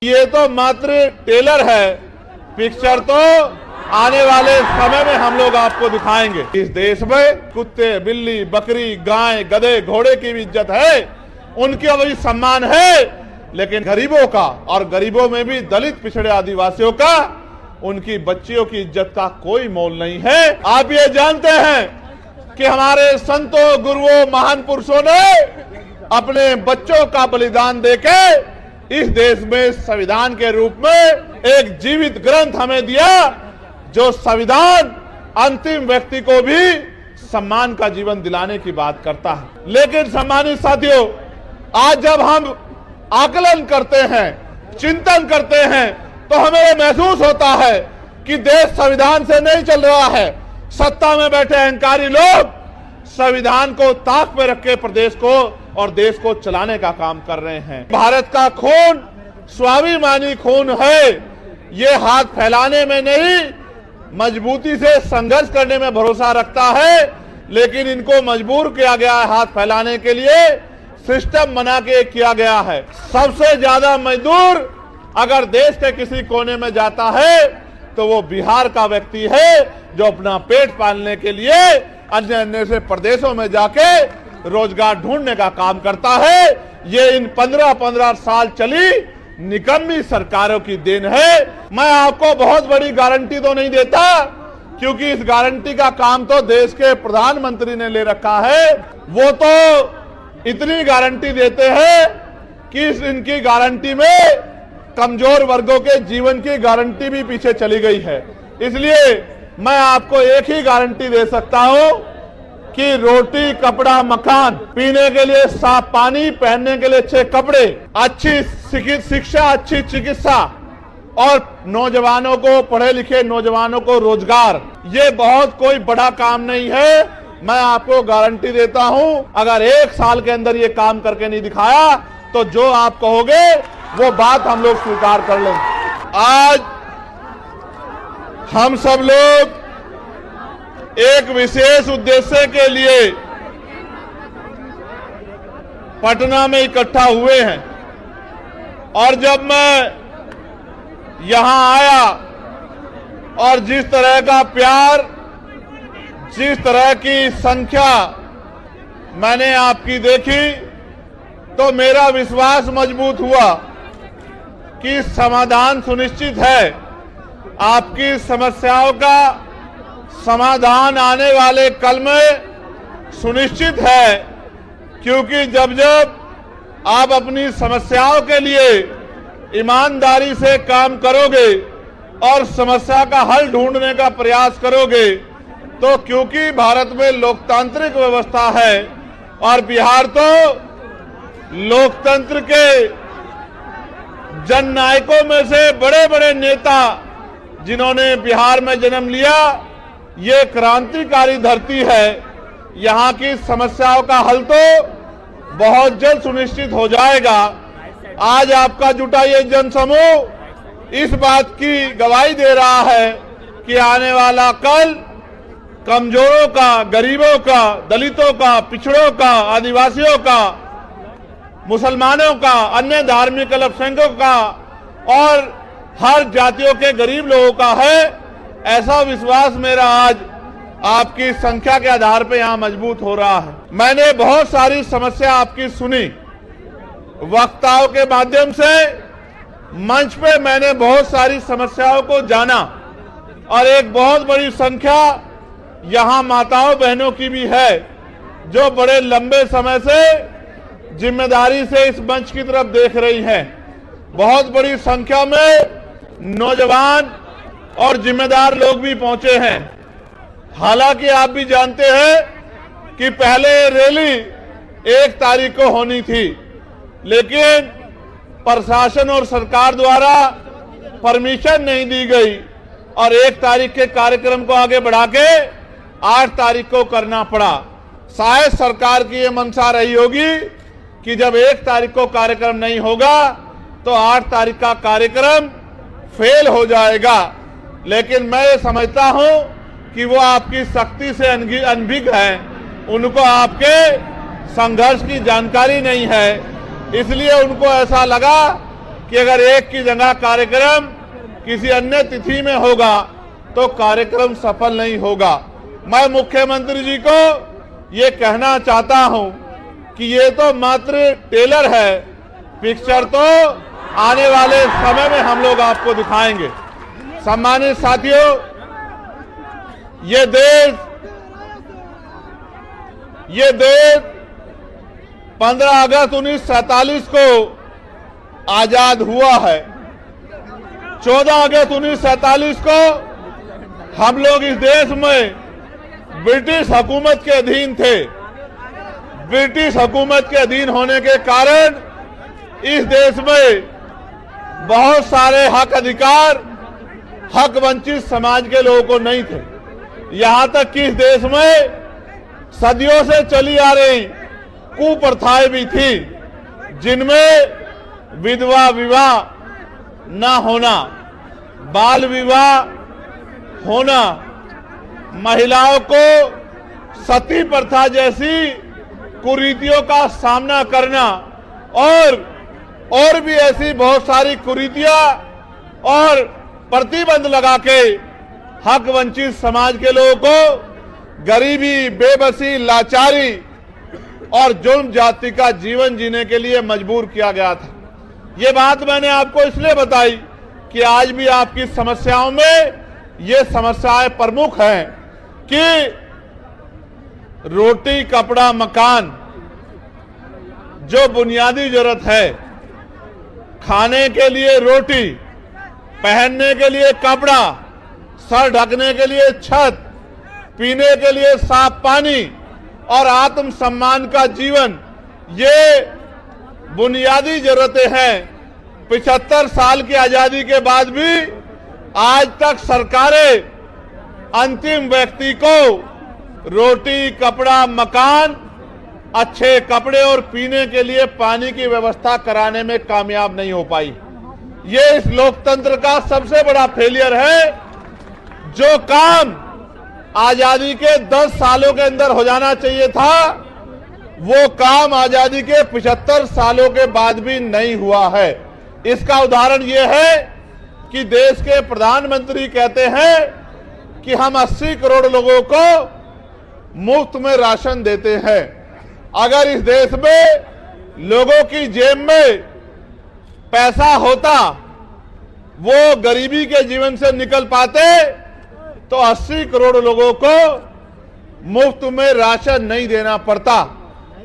ये तो मात्र टेलर है, पिक्चर तो आने वाले समय में हम लोग आपको दिखाएंगे। इस देश में कुत्ते, बिल्ली, बकरी, गाय, गधे, घोड़े की भी इज्जत है, उनकी भी सम्मान है, लेकिन गरीबों का, और गरीबों में भी दलित, पिछड़े, आदिवासियों का, उनकी बच्चियों की इज्जत का कोई मोल नहीं है। आप ये जानते हैं कि हमारे संतों, गुरुओं, महान पुरुषों ने अपने बच्चों का बलिदान देके इस देश में संविधान के रूप में एक जीवित ग्रंथ हमें दिया, जो संविधान अंतिम व्यक्ति को भी सम्मान का जीवन दिलाने की बात करता है। लेकिन सम्मानित साथियों, आज जब हम आकलन करते हैं, चिंतन करते हैं, तो हमें ये महसूस होता है कि देश संविधान से नहीं चल रहा है। सत्ता में बैठे अहंकारी लोग संविधान को ताक में रख के प्रदेश को और देश को चलाने का काम कर रहे हैं। भारत का खून स्वाभिमानी खून है, ये हाथ फैलाने में नहीं, मजबूती से संघर्ष करने में भरोसा रखता है, लेकिन इनको मजबूर किया गया है हाथ फैलाने के लिए, सिस्टम बना के किया गया है। सबसे ज्यादा मजदूर अगर देश के किसी कोने में जाता है तो वो बिहार का व्यक्ति है, जो अपना पेट पालने के लिए अन्य अन्य से प्रदेशों में जाके रोजगार ढूंढने का काम करता है। ये इन 15-15 साल चली निकम्मी सरकारों की देन है। मैं आपको बहुत बड़ी गारंटी तो नहीं देता, क्योंकि इस गारंटी का काम तो देश के प्रधानमंत्री ने ले रखा है। वो तो इतनी गारंटी देते हैं कि इनकी गारंटी में कमजोर वर्गों के जीवन की गारंटी भी पीछे चली गई है। इसलिए मैं आपको एक ही गारंटी दे सकता हूं कि रोटी, कपड़ा, मकान, पीने के लिए साफ पानी, पहनने के लिए अच्छे कपड़े, अच्छी शिक्षा, अच्छी चिकित्सा और नौजवानों को, पढ़े लिखे नौजवानों को रोजगार, ये बहुत कोई बड़ा काम नहीं है। मैं आपको गारंटी देता हूं, अगर 1 साल के अंदर ये काम करके नहीं दिखाया तो जो आप कहोगे वो बात हम लोग स्वीकार कर लेंगे। आज हम सब लोग एक विशेष उद्देश्य के लिए पटना में इकट्ठा हुए हैं, और जब मैं यहां आया और जिस तरह का प्यार, जिस तरह की संख्या मैंने आपकी देखी, तो मेरा विश्वास मजबूत हुआ कि समाधान सुनिश्चित है। आपकी समस्याओं का समाधान आने वाले कल में सुनिश्चित है, क्योंकि जब जब आप अपनी समस्याओं के लिए ईमानदारी से काम करोगे और समस्या का हल ढूंढने का प्रयास करोगे, तो क्योंकि भारत में लोकतांत्रिक व्यवस्था है और बिहार तो लोकतंत्र के जननायकों में से बड़े बड़े नेता जिन्होंने बिहार में जन्म लिया, ये क्रांतिकारी धरती है। यहाँ की समस्याओं का हल तो बहुत जल्द सुनिश्चित हो जाएगा। आज आपका जुटा ये जनसमूह इस बात की गवाही दे रहा है कि आने वाला कल कमजोरों का, गरीबों का, दलितों का, पिछड़ों का, आदिवासियों का, मुसलमानों का, अन्य धार्मिक अल्पसंख्यकों का और हर जातियों के गरीब लोगों का है। ऐसा विश्वास मेरा आज आपकी संख्या के आधार पर यहां मजबूत हो रहा है। मैंने बहुत सारी समस्या आपकी सुनी, वक्ताओं के माध्यम से मंच पे मैंने बहुत सारी समस्याओं को जाना, और एक बहुत बड़ी संख्या यहां माताओं बहनों की भी है, जो बड़े लंबे समय से जिम्मेदारी से इस मंच की तरफ देख रही हैं। बहुत बड़ी संख्या में नौजवान और जिम्मेदार लोग भी पहुंचे हैं। हालांकि आप भी जानते हैं कि पहले रैली 1 तारीख को होनी थी, लेकिन प्रशासन और सरकार द्वारा परमिशन नहीं दी गई और 1 तारीख के कार्यक्रम को आगे बढ़ा के 8 तारीख को करना पड़ा। शायद सरकार की ये मंशा रही होगी कि जब 1 तारीख को कार्यक्रम नहीं होगा तो 8 तारीख का कार्यक्रम फेल हो जाएगा। लेकिन मैं ये समझता हूं कि वो आपकी शक्ति से अनभिज्ञ हैं, उनको आपके संघर्ष की जानकारी नहीं है, इसलिए उनको ऐसा लगा कि अगर एक की जगह कार्यक्रम किसी अन्य तिथि में होगा तो कार्यक्रम सफल नहीं होगा। मैं मुख्यमंत्री जी को ये कहना चाहता हूं कि ये तो मात्र टेलर है, पिक्चर तो आने वाले समय में हम लोग आपको दिखाएंगे। सम्मानित साथियों, ये देश 15 अगस्त 1947 को आजाद हुआ है। 14 अगस्त 1947 को हम लोग इस देश में ब्रिटिश हुकूमत के अधीन थे। ब्रिटिश हुकूमत के अधीन होने के कारण इस देश में बहुत सारे हक अधिकार हक वंचित समाज के लोगों को नहीं थे। यहां तक कि इस देश में सदियों से चली आ रही कुप्रथाएं भी थी, जिनमें विधवा विवाह न होना, बाल विवाह होना, महिलाओं को सती प्रथा जैसी कुरीतियों का सामना करना और भी ऐसी बहुत सारी कुरीतियां और प्रतिबंध लगा के हक वंचित समाज के लोगों को गरीबी, बेबसी, लाचारी और जुल्म जाति का जीवन जीने के लिए मजबूर किया गया था। ये बात मैंने आपको इसलिए बताई कि आज भी आपकी समस्याओं में ये समस्याएं प्रमुख हैं कि रोटी, कपड़ा, मकान जो बुनियादी जरूरत है, खाने के लिए रोटी, पहनने के लिए कपड़ा, सर ढकने के लिए छत, पीने के लिए साफ पानी और आत्म सम्मान का जीवन, ये बुनियादी जरूरतें हैं। 75 साल की आजादी के बाद भी आज तक सरकारें अंतिम व्यक्ति को रोटी, कपड़ा, मकान, अच्छे कपड़े और पीने के लिए पानी की व्यवस्था कराने में कामयाब नहीं हो पाई। ये इस लोकतंत्र का सबसे बड़ा फेलियर है। जो काम आजादी के 10 सालों के अंदर हो जाना चाहिए था, वो काम आजादी के 75 सालों के बाद भी नहीं हुआ है। इसका उदाहरण ये है कि देश के प्रधानमंत्री कहते हैं कि हम 80 करोड़ लोगों को मुफ्त में राशन देते हैं। अगर इस देश में लोगों की जेब में पैसा होता, वो गरीबी के जीवन से निकल पाते, तो 80 करोड़ लोगों को मुफ्त में राशन नहीं देना पड़ता।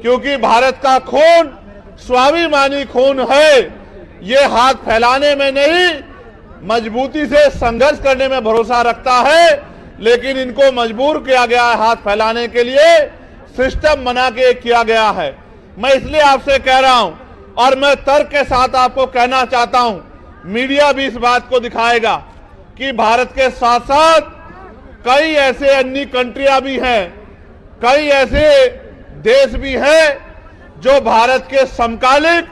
क्योंकि भारत का खून स्वाभिमानी खून है। ये हाथ फैलाने में नहीं, मजबूती से संघर्ष करने में भरोसा रखता है, लेकिन इनको मजबूर किया गया है हाथ फैलाने के लिए, सिस्टम बना के किया गया है। मैं इसलिए आपसे कह रहा हूं और मैं तर्क के साथ आपको कहना चाहता हूं, मीडिया भी इस बात को दिखाएगा कि भारत के साथ साथ कई ऐसे अन्य कंट्रियां भी हैं, कई ऐसे देश भी हैं जो भारत के समकालिक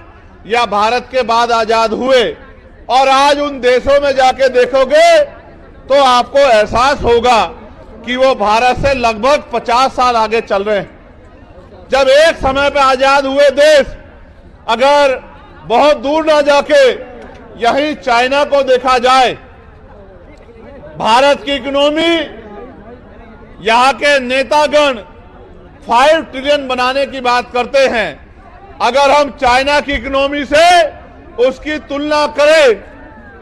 या भारत के बाद आजाद हुए, और आज उन देशों में जाके देखोगे तो आपको एहसास होगा कि वो भारत से लगभग 50 साल आगे चल रहे हैं। जब एक समय पे आजाद हुए देश अगर बहुत दूर ना जाके यही चाइना को देखा जाए, भारत की इकोनॉमी, यहां के नेतागण 5 ट्रिलियन बनाने की बात करते हैं। अगर हम चाइना की इकोनॉमी से उसकी तुलना करें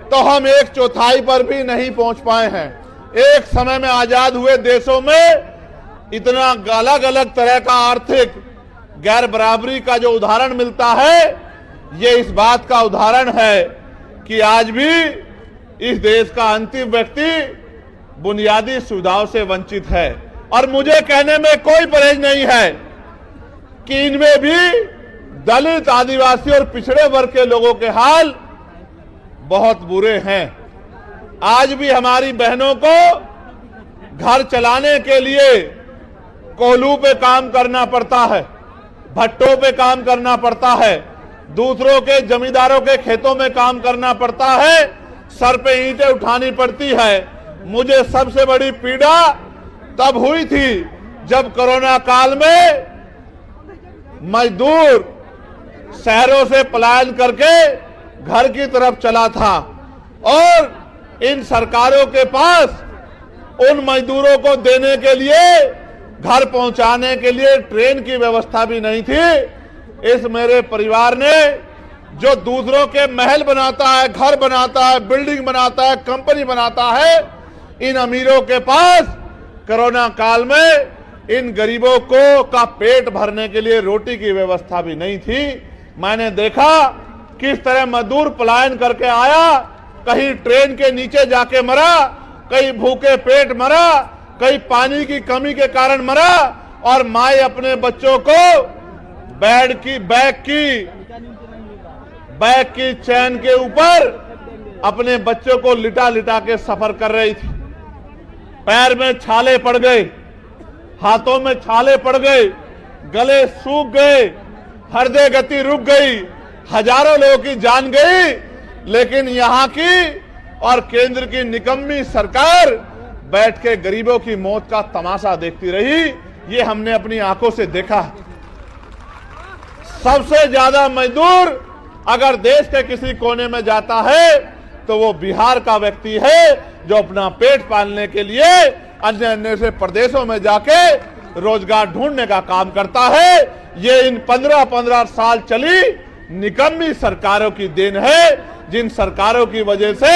तो हम 1/4 पर भी नहीं पहुंच पाए हैं। एक समय में आजाद हुए देशों में इतना अलग अलग तरह का आर्थिक गैर बराबरी का जो उदाहरण मिलता है, ये इस बात का उदाहरण है कि आज भी इस देश का अंतिम व्यक्ति बुनियादी सुविधाओं से वंचित है। और मुझे कहने में कोई परहेज नहीं है कि इनमें भी दलित, आदिवासी और पिछड़े वर्ग के लोगों के हाल बहुत बुरे हैं। आज भी हमारी बहनों को घर चलाने के लिए कोयलों पे काम करना पड़ता है, भट्टों पे काम करना पड़ता है, दूसरों के जमींदारों के खेतों में काम करना पड़ता है, सर पे ईंटें उठानी पड़ती है। मुझे सबसे बड़ी पीड़ा तब हुई थी जब कोरोना काल में मजदूर शहरों से पलायन करके घर की तरफ चला था और इन सरकारों के पास उन मजदूरों को देने के लिए, घर पहुंचाने के लिए ट्रेन की व्यवस्था भी नहीं थी। इस मेरे परिवार ने जो दूसरों के महल बनाता है, घर बनाता है, बिल्डिंग बनाता है, कंपनी बनाता है, इन अमीरों के पास कोरोना काल में इन गरीबों को का पेट भरने के लिए रोटी की व्यवस्था भी नहीं थी। मैंने देखा किस तरह मजदूर पलायन करके आया, कहीं ट्रेन के नीचे जाके मरा, कहीं भूखे पेट मरा, कहीं पानी की कमी के कारण मरा, और माए अपने बच्चों को बैग की चैन के ऊपर अपने बच्चों को लिटा लिटा के सफर कर रही थी। पैर में छाले पड़ गए, हाथों में छाले पड़ गए, गले सूख गए, हृदय गति रुक गई, हजारों लोगों की जान गई। लेकिन यहां की और केंद्र की निकम्मी सरकार बैठ के गरीबों की मौत का तमाशा देखती रही। ये हमने अपनी आंखों से देखा। सबसे ज्यादा मजदूर अगर देश के किसी कोने में जाता है तो वो बिहार का व्यक्ति है, जो अपना पेट पालने के लिए अन्य अन्य से प्रदेशों में जाके रोजगार ढूंढने का काम करता है। ये इन 15-15 साल चली निकम्मी सरकारों की देन है, जिन सरकारों की वजह से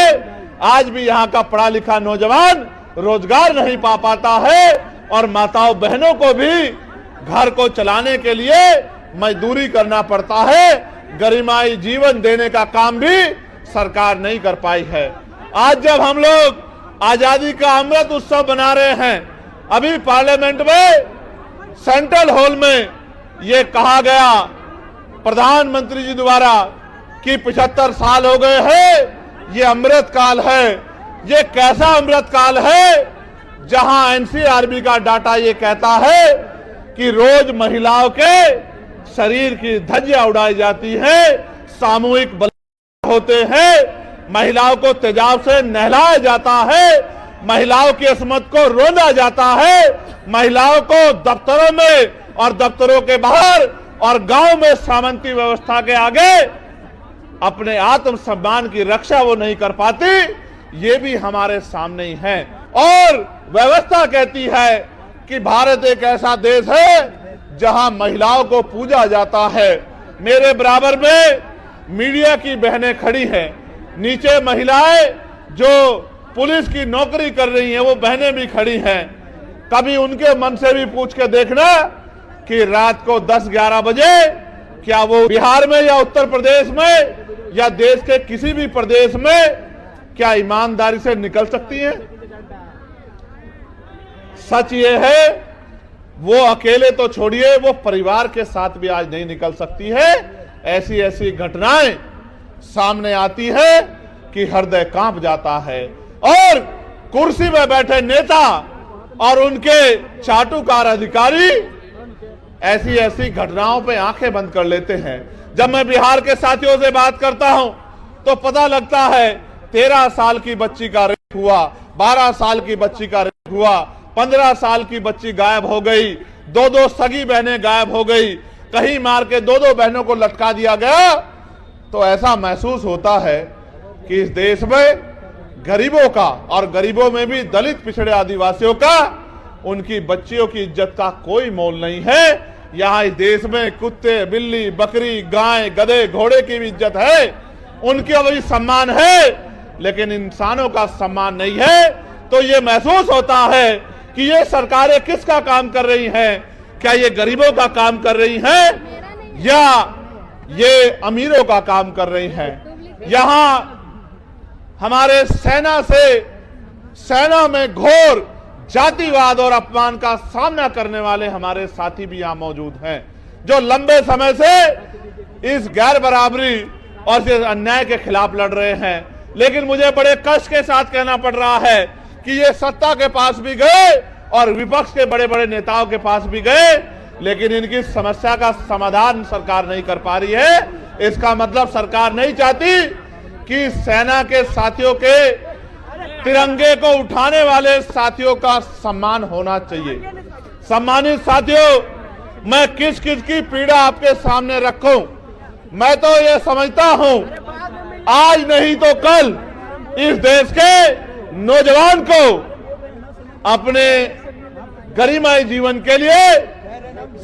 आज भी यहाँ का पढ़ा लिखा नौजवान रोजगार नहीं पा पाता है, और माताओं बहनों को भी घर को चलाने के लिए मजदूरी करना पड़ता है। गरिमाई जीवन देने का काम भी सरकार नहीं कर पाई है। आज जब हम लोग आजादी का अमृत उत्सव बना रहे हैं, अभी पार्लियामेंट में सेंट्रल हॉल में ये कहा गया प्रधानमंत्री जी द्वारा कि 75 साल हो गए हैं, ये अमृत काल है। ये कैसा अमृत काल है जहां एनसीआरबी का डाटा ये कहता है कि रोज महिलाओं के शरीर की धज्जियां उड़ाई जाती है, सामूहिक बलात्कार होते हैं, महिलाओं को तेजाब से नहलाया जाता है, महिलाओं की अस्मत को रोंदा जाता है, महिलाओं को दफ्तरों में और दफ्तरों के बाहर और गांव में सामंती व्यवस्था के आगे अपने आत्मसम्मान की रक्षा वो नहीं कर पाती। ये भी हमारे सामने ही है। और व्यवस्था कहती है कि भारत एक ऐसा देश है जहां महिलाओं को पूजा जाता है। मेरे बराबर में मीडिया की बहनें खड़ी हैं, नीचे महिलाएं जो पुलिस की नौकरी कर रही हैं वो बहनें भी खड़ी हैं। कभी उनके मन से भी पूछ के देखना कि रात को 10-11 बजे क्या वो बिहार में या उत्तर प्रदेश में या देश के किसी भी प्रदेश में क्या ईमानदारी से निकल सकती हैं? सच ये है, वो अकेले तो छोड़िए, वो परिवार के साथ भी आज नहीं निकल सकती है। ऐसी ऐसी घटनाएं सामने आती है कि हृदय कांप जाता है, और कुर्सी में बैठे नेता और उनके चाटुकार अधिकारी ऐसी ऐसी घटनाओं पे आंखें बंद कर लेते हैं। जब मैं बिहार के साथियों से बात करता हूं तो पता लगता है 13 साल की बच्ची का रेप हुआ, 12 साल की बच्ची का रेप हुआ, 15 साल की बच्ची गायब हो गई, 2 सगी बहनें गायब हो गई, कहीं मार के 2 बहनों को लटका दिया गया। तो ऐसा महसूस होता है कि इस देश में गरीबों का, और गरीबों में भी दलित पिछड़े आदिवासियों का, उनकी बच्चियों की इज्जत का कोई मोल नहीं है। यहाँ इस देश में कुत्ते, बिल्ली, बकरी, गाय, गधे, घोड़े की भी इज्जत है, उनका भी सम्मान है, लेकिन इंसानों का सम्मान नहीं है। तो ये महसूस होता है कि ये सरकारें किसका काम कर रही हैं? क्या ये गरीबों का काम कर रही हैं या ये अमीरों का काम कर रही हैं? यहाँ हमारे सेना में घोर जातिवाद और अपमान का सामना करने वाले हमारे साथी भी यहाँ मौजूद हैं, जो लंबे समय से इस गैर बराबरी और इस अन्याय के खिलाफ लड़ रहे हैं। लेकिन मुझे बड़े कष्ट के साथ कहना पड़ रहा है कि ये सत्ता के पास भी गए और विपक्ष के बड़े बड़े नेताओं के पास भी गए, लेकिन इनकी समस्या का समाधान सरकार नहीं कर पा रही है। इसका मतलब सरकार नहीं चाहती कि सेना के साथियों के तिरंगे को उठाने वाले साथियों का सम्मान होना चाहिए। सम्मानित साथियों, मैं किस किस की पीड़ा आपके सामने रखूं? मैं तो ये समझता हूं आज नहीं तो कल इस देश के नौजवान को अपने गरिमामय जीवन के लिए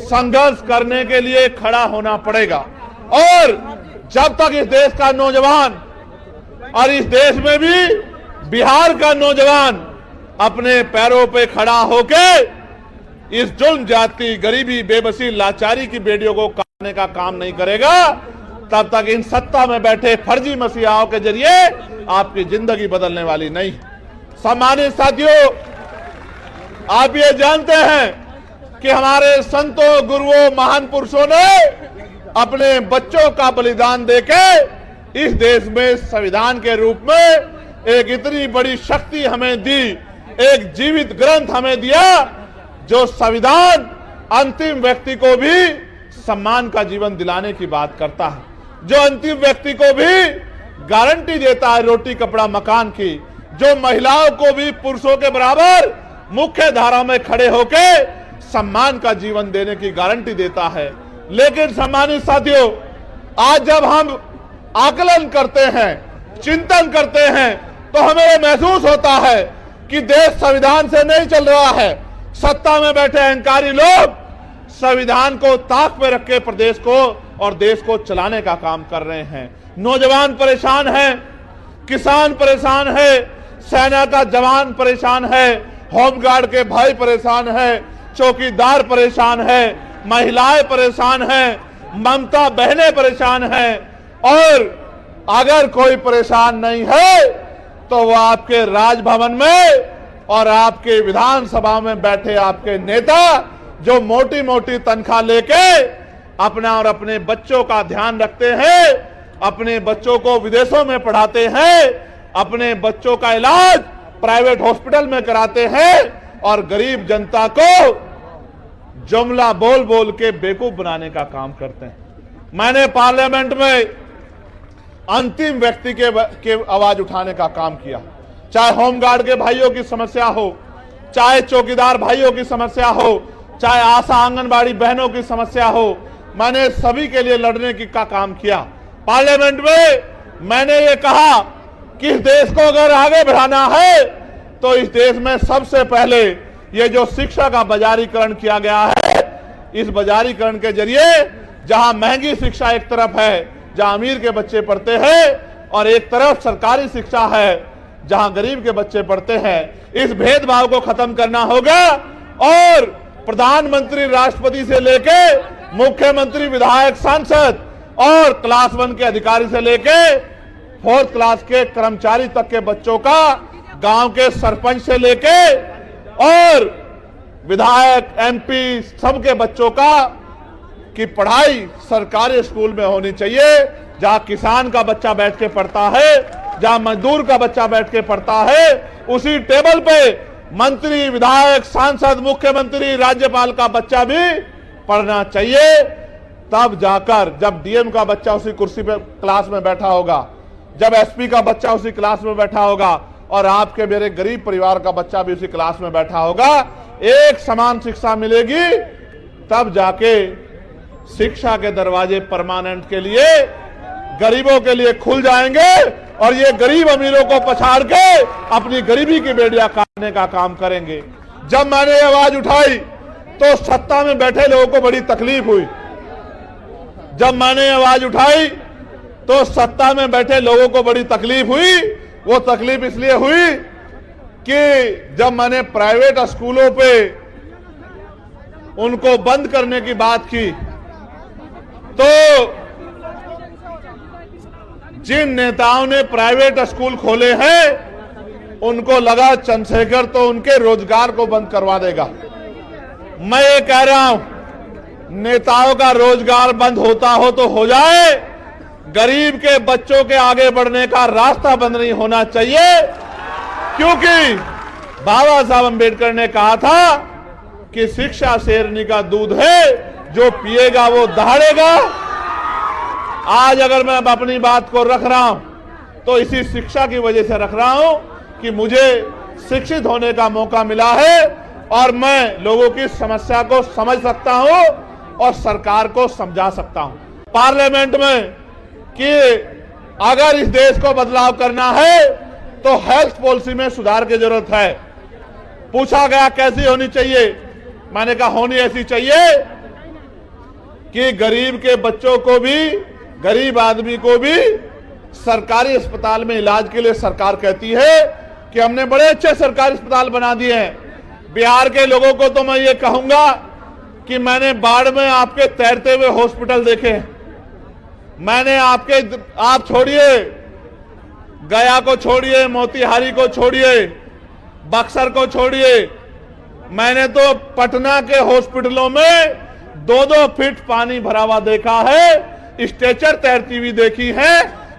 संघर्ष करने के लिए खड़ा होना पड़ेगा। और जब तक इस देश का नौजवान और इस देश में भी बिहार का नौजवान अपने पैरों पे खड़ा होके इस जुल्म जाति, गरीबी, बेबसी, लाचारी की बेड़ियों को काटने का काम नहीं करेगा, तब तक इन सत्ता में बैठे फर्जी मसीहाओं के जरिए आपकी जिंदगी बदलने वाली नहीं। सम्मानित साथियों, आप ये जानते हैं कि हमारे संतों, गुरुओं, महान पुरुषों ने अपने बच्चों का बलिदान देके इस देश में संविधान के रूप में एक इतनी बड़ी शक्ति हमें दी, एक जीवित ग्रंथ हमें दिया जो संविधान अंतिम व्यक्ति को भी सम्मान का जीवन दिलाने की बात करता है, जो अंतिम व्यक्ति को भी गारंटी देता है रोटी, कपड़ा, मकान की, जो महिलाओं को भी पुरुषों के बराबर मुख्य धारा में खड़े होके सम्मान का जीवन देने की गारंटी देता है। लेकिन सम्मानित साथियों, आज जब हम आकलन करते हैं, चिंतन करते हैं, तो हमें महसूस होता है कि देश संविधान से नहीं चल रहा है। सत्ता में बैठे अहंकारी लोग संविधान को ताक पे रख के प्रदेश को और देश को चलाने का काम कर रहे हैं। नौजवान परेशान है, किसान परेशान है, सेना का जवान परेशान है, होमगार्ड के भाई परेशान है, चौकीदार परेशान है, महिलाएं परेशान हैं, ममता बहनें परेशान हैं। और अगर कोई परेशान नहीं है तो वो आपके राजभवन में और आपके विधानसभा में बैठे आपके नेता जो मोटी मोटी तनख्वाह लेके अपना और अपने बच्चों का ध्यान रखते हैं, अपने बच्चों को विदेशों में पढ़ाते हैं, अपने बच्चों का इलाज प्राइवेट हॉस्पिटल में कराते हैं और गरीब जनता को जुमला बोल बोल के बेवकूफ बनाने का काम करते हैं। मैंने पार्लियामेंट में अंतिम व्यक्ति के आवाज उठाने का काम किया, चाहे होमगार्ड के भाइयों की समस्या हो, चाहे चौकीदार भाइयों की समस्या हो, चाहे आशा आंगनबाड़ी बहनों की समस्या हो, मैंने सभी के लिए लड़ने का काम किया। पार्लियामेंट में मैंने ये कहा कि इस देश को अगर आगे बढ़ाना है तो इस देश में सबसे पहले ये जो शिक्षा का बाजारीकरण किया गया है, इस बाजारीकरण के जरिए जहां महंगी शिक्षा एक तरफ है जहां अमीर के बच्चे पढ़ते हैं और एक तरफ सरकारी शिक्षा है जहां गरीब के बच्चे पढ़ते हैं, इस भेदभाव को खत्म करना होगा। और प्रधानमंत्री, राष्ट्रपति से लेके मुख्यमंत्री, विधायक, सांसद और क्लास 1 के अधिकारी से लेके 4th क्लास के कर्मचारी तक के बच्चों का, गांव के सरपंच से लेके और विधायक, MP सबके बच्चों का की पढ़ाई सरकारी स्कूल में होनी चाहिए, जहां किसान का बच्चा बैठ के पढ़ता है, जहां मजदूर का बच्चा बैठ के पढ़ता है, उसी टेबल पे मंत्री, विधायक, सांसद, मुख्यमंत्री, राज्यपाल का बच्चा भी पढ़ना चाहिए। तब जाकर जब DM का बच्चा उसी कुर्सी पे क्लास में बैठा होगा, जब SP का बच्चा उसी क्लास में बैठा होगा और आपके मेरे गरीब परिवार का बच्चा भी उसी क्लास में बैठा होगा, एक समान शिक्षा मिलेगी, तब जाके शिक्षा के दरवाजे परमानेंट के लिए, गरीबों के लिए खुल जाएंगे और ये गरीब अमीरों को पछाड़ के अपनी गरीबी की बेड़ियां काटने का काम करेंगे। जब मैंने ये आवाज उठाई तो सत्ता में बैठे लोगों को बड़ी तकलीफ हुई। जब मैंने ये आवाज उठाई तो सत्ता में बैठे लोगों को बड़ी तकलीफ हुई। वो तकलीफ इसलिए हुई कि जब मैंने प्राइवेट स्कूलों पे उनको बंद करने की बात की तो जिन नेताओं ने प्राइवेट स्कूल खोले हैं उनको लगा चंद्रशेखर तो उनके रोजगार को बंद करवा देगा। मैं ये कह रहा हूं, नेताओं का रोजगार बंद होता हो तो हो जाए, गरीब के बच्चों के आगे बढ़ने का रास्ता बंद नहीं होना चाहिए। क्योंकि बाबा साहब अंबेडकर ने कहा था कि शिक्षा शेरनी का दूध है, जो पिएगा वो दहाड़ेगा। आज अगर मैं अपनी बात को रख रहा हूं तो इसी शिक्षा की वजह से रख रहा हूं कि मुझे शिक्षित होने का मौका मिला है और मैं लोगों की समस्या को समझ सकता हूं और सरकार को समझा सकता हूं। पार्लियामेंट में कि अगर इस देश को बदलाव करना है तो हेल्थ पॉलिसी में सुधार की जरूरत है। पूछा गया कैसी होनी चाहिए, मैंने कहा होनी ऐसी चाहिए कि गरीब के बच्चों को भी, गरीब आदमी को भी सरकारी अस्पताल में इलाज के लिए सरकार कहती है कि हमने बड़े अच्छे सरकारी अस्पताल बना दिए हैं। बिहार के लोगों को तो मैं ये कहूंगा कि मैंने बाढ़ में आपके तैरते हुए हॉस्पिटल देखे, मैंने आप छोड़िए, गया को छोड़िए, मोतिहारी को छोड़िए, बक्सर को छोड़िए, मैंने तो पटना के हॉस्पिटलों में 2-2 फीट पानी भरा हुआ देखा है, स्ट्रेचर तैरती हुई देखी है,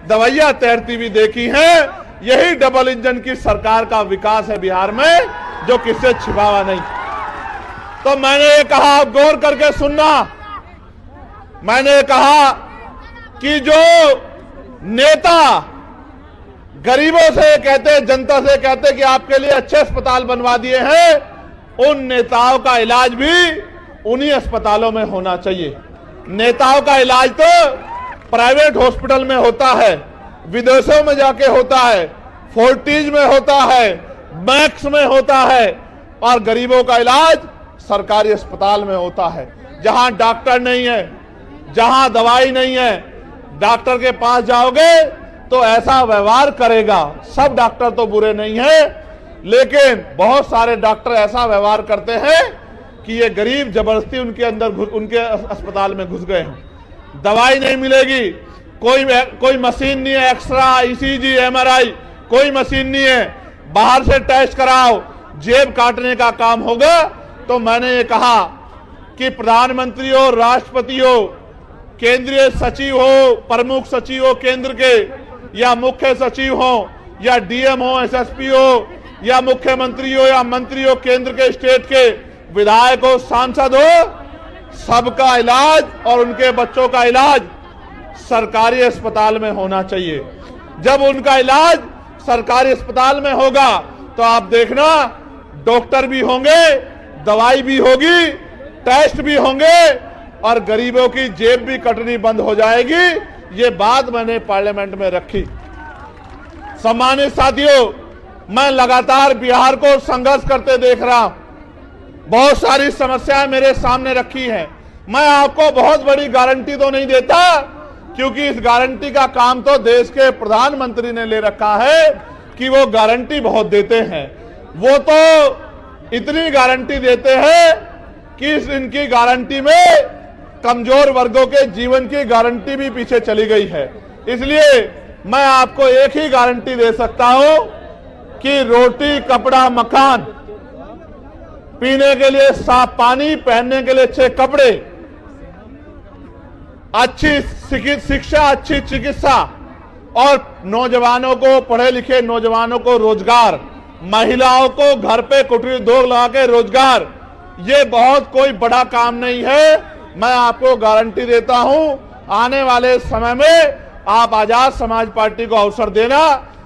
दवाइयां तैरती हुई देखी है। यही डबल इंजन की सरकार का विकास है बिहार में, जो किससे छिपा हुआ नहीं। तो मैंने ये कहा, आप गौर करके सुनना, मैंने कहा कि जो नेता गरीबों से कहते, जनता से कहते कि आपके लिए अच्छे अस्पताल बनवा दिए हैं, उन नेताओं का इलाज भी उन्हीं अस्पतालों में होना चाहिए। नेताओं का इलाज तो प्राइवेट हॉस्पिटल में होता है, विदेशों में जाके होता है, फोर्टिज में होता है, मैक्स में होता है, और गरीबों का इलाज सरकारी अस्पताल में होता है, जहां डॉक्टर नहीं है, जहां दवाई नहीं है। डॉक्टर के पास जाओगे तो ऐसा व्यवहार करेगा। सब डॉक्टर तो बुरे नहीं है, लेकिन बहुत सारे डॉक्टर ऐसा व्यवहार करते हैं कि ये गरीब जबरदस्ती उनके अस्पताल में घुस गए हैं। दवाई नहीं मिलेगी, कोई मशीन नहीं है, एक्सरा, ईसीजी, एमआरआई, कोई मशीन नहीं है, बाहर से टेस्ट कराओ, जेब काटने का काम होगा। तो मैंने ये कहा कि प्रधानमंत्री हो, राष्ट्रपति हो, केंद्रीय सचिव हो, प्रमुख सचिव हो केंद्र के, या मुख्य सचिव हो, या डीएम हो, एसएसपी हो, या मुख्यमंत्री हो, या मंत्री हो केंद्र के, स्टेट के, विधायक हो, सांसद हो, सबका इलाज और उनके बच्चों का इलाज सरकारी अस्पताल में होना चाहिए। जब उनका इलाज सरकारी अस्पताल में होगा तो आप देखना, डॉक्टर भी होंगे, दवाई भी होगी, टेस्ट भी होंगे, और गरीबों की जेब भी कटनी बंद हो जाएगी। ये बात मैंने पार्लियामेंट में रखी। सम्मानित साथियों, मैं लगातार बिहार को संघर्ष करते देख रहा हूं, बहुत सारी समस्याएं मेरे सामने रखी हैं। मैं आपको बहुत बड़ी गारंटी तो नहीं देता, क्योंकि इस गारंटी का काम तो देश के प्रधानमंत्री ने ले रखा है कि वो गारंटी बहुत देते हैं। वो तो इतनी गारंटी देते हैं कि इनकी गारंटी में कमजोर वर्गों के जीवन की गारंटी भी पीछे चली गई है। इसलिए मैं आपको एक ही गारंटी दे सकता हूं कि रोटी, कपड़ा, मकान, पीने के लिए साफ पानी, पहनने के लिए अच्छे कपड़े, अच्छी शिक्षा, अच्छी चिकित्सा, और नौजवानों को, पढ़े लिखे नौजवानों को रोजगार, महिलाओं को घर पे कुटीर उद्योग लगा के रोजगार, ये बहुत कोई बड़ा काम नहीं है। मैं आपको गारंटी देता हूं, आने वाले समय में आप आजाद समाज पार्टी को अवसर देना।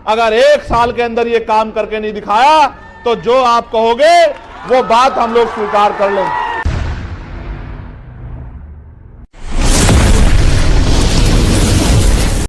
अगर 1 साल के अंदर ये काम करके नहीं दिखाया तो जो आप कहोगे वो बात हम लोग स्वीकार कर लेंगे।